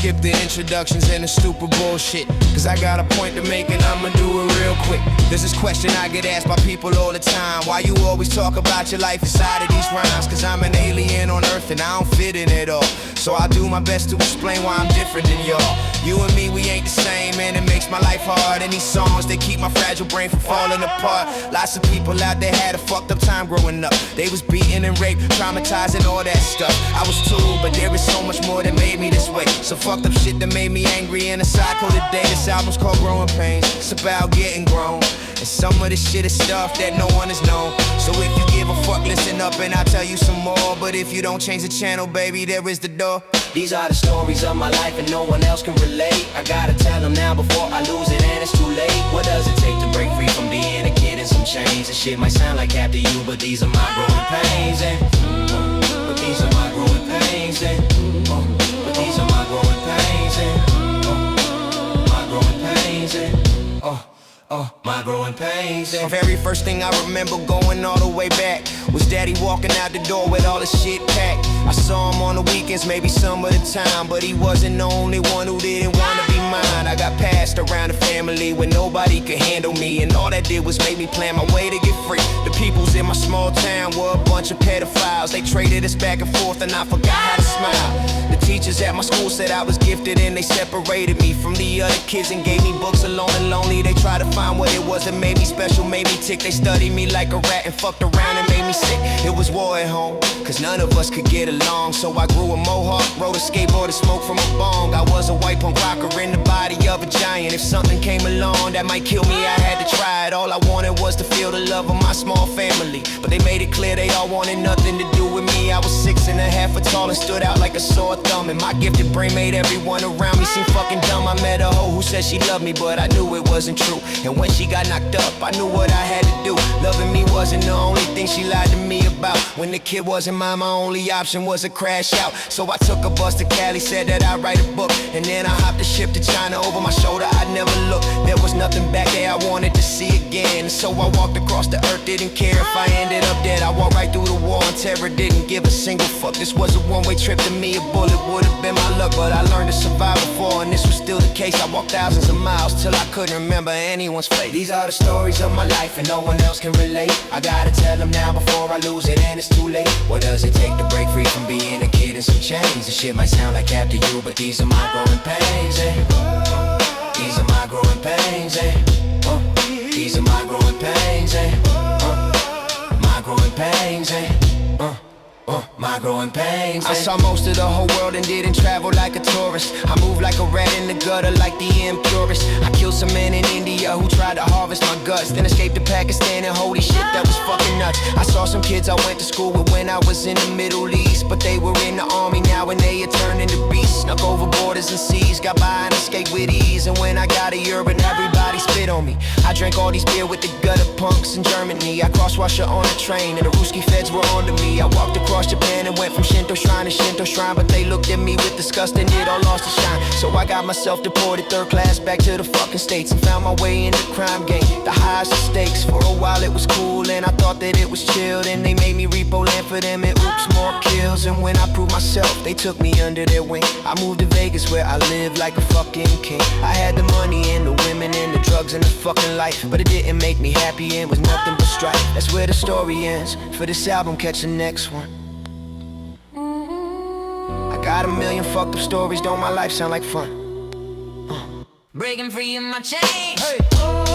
skip the introductions and the stupid bullshit, cause I got a point to make and I'ma do it real quick. There's this question I get asked by people all the time: why you always talk about your life inside of these rhymes? Cause I'm an alien on earth and I don't fit in at all. So I'll do my best to explain why I'm different than y'all. You and me, we ain't the same, and it makes my life hard. And these songs, they keep my fragile brain from falling apart. Lots of people out there had a fucked up time growing up. They was beaten and raped, traumatized and all that stuff. I was too, but there is so much more that made me this way. So fucked up shit that made me angry in a cycle today. This album's called Growing Pains. It's about getting grown, and some of this shit is stuff that no one has known. So if you give a fuck, listen up and I'll tell you some more. But if you don't change the channel, baby, there is the door. These are the stories of my life and no one else can relate. I gotta tell them now before I lose it and it's too late. What does it take to break free from being a kid in some chains? This shit might sound like after you, but these are my growing pains, and but these are my growing pains, and but these are my growing pains, and my growing pains, and my growing pains. The very first thing I remember going all the way back was daddy walking out the door with all his shit packed. I saw him on the weekends, maybe some of the time, but he wasn't the only one who didn't wanna be mine. I got passed around the family when nobody could handle me, and all that did was make me plan my way to get free. The peoples in my small town were a bunch of pedophiles. They traded us back and forth and I forgot how to smile. The teachers at my school said I was gifted and they separated me from the other kids and gave me books alone and lonely. They tried to find what it was that made me special, made me tick. They studied me like a rat and fucked around and made me sick. It was war at home, cause none of us could get along. So I grew a mohawk, rode a skateboard and smoked from a bong. I was a white punk rocker in the body of a giant. If something came along that might kill me, I had to try it. All I wanted was to feel the love of my small family, but they made it clear they all wanted nothing to do with me. I was 6.5 feet tall and stood out like a sore thumb, and my gifted brain made everyone around me seem fucking dumb. I met a hoe who said she loved me, but I knew it wasn't true. And when she got knocked up, I knew what I had to do. Loving me wasn't the only thing she lied to me about. When the kid wasn't mine, my only option was a crash out. So I took a bus to Cali, said that I'd write a book, and then I hopped the ship to China. Over my shoulder, I'd never look. There was nothing back there I wanted to see again. So I walked across the earth, didn't care if I ended up dead. I walked right through the war on terror, didn't give a single fuck. This was a one-way trip to me, a bullet would have been my luck, but I learned to survive before, and this was still the case. I walked thousands of miles till I couldn't remember anyone's face. These are the stories of my life and no one else can relate. I gotta tell them now before I lose it and it's too late. What does it take to break free from being a kid in some chains? This shit might sound like after you, but these are my growing pains, these are my growing pains, these are my growing pains, my growing pains, my growing pains. I saw most of the whole world and didn't travel like a tourist. I moved like a rat in the gutter like the impurist. I killed some men in India who tried to harvest my guts, then escaped to Pakistan and holy shit, that was fucking nuts. I saw some kids I went to school with when I was in the Middle East, but they were in the army now and they had turned into beasts. Snuck over borders and seas, got by and escaped with ease. And when I got to Europe and everybody spit on me, I drank all these beer with the gutter punks in Germany. I crossed Russia on a train and the Ruski feds were onto me. I walked across Japan and went from Shinto shrine to Shinto shrine, but they looked at me with disgust and it all lost its shine. So I got myself deported third class back to the fucking States and found my way in the crime game, the highest of stakes. For a while it was cool and I thought that it was chill, and they made me repo land for them and oops, more kills. And when I proved myself, they took me under their wing. I moved to Vegas where I lived like a fucking king. I had the money and the women and the drugs and the fucking life, but it didn't make me happy, it was nothing but strife. That's where the story ends. For this album, catch the next one. Got a million fucked up stories, don't my life sound like fun? Breaking free in my chains. Hey.